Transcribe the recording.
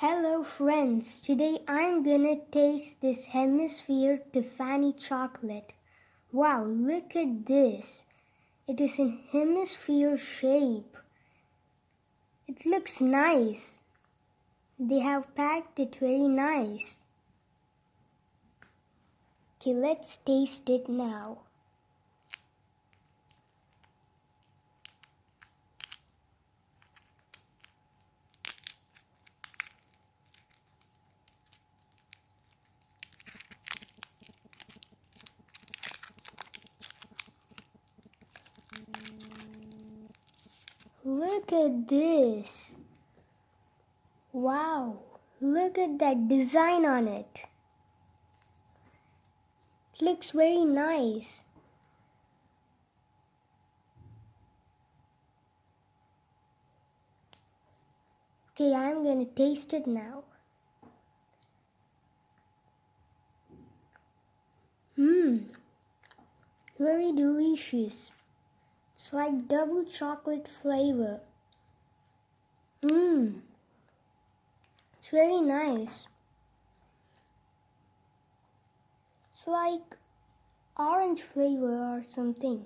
Hello friends, today I'm gonna taste this hemisphere Tiffany chocolate. Wow, look at this. It is in hemisphere shape. It looks nice. They have packed it very nice. Okay, let's taste it now. Look at this. Wow, look at that design on it. It looks very nice. Okay, I'm gonna taste it now. Very delicious. It's like double chocolate flavor. It's very nice. It's like orange flavor or something.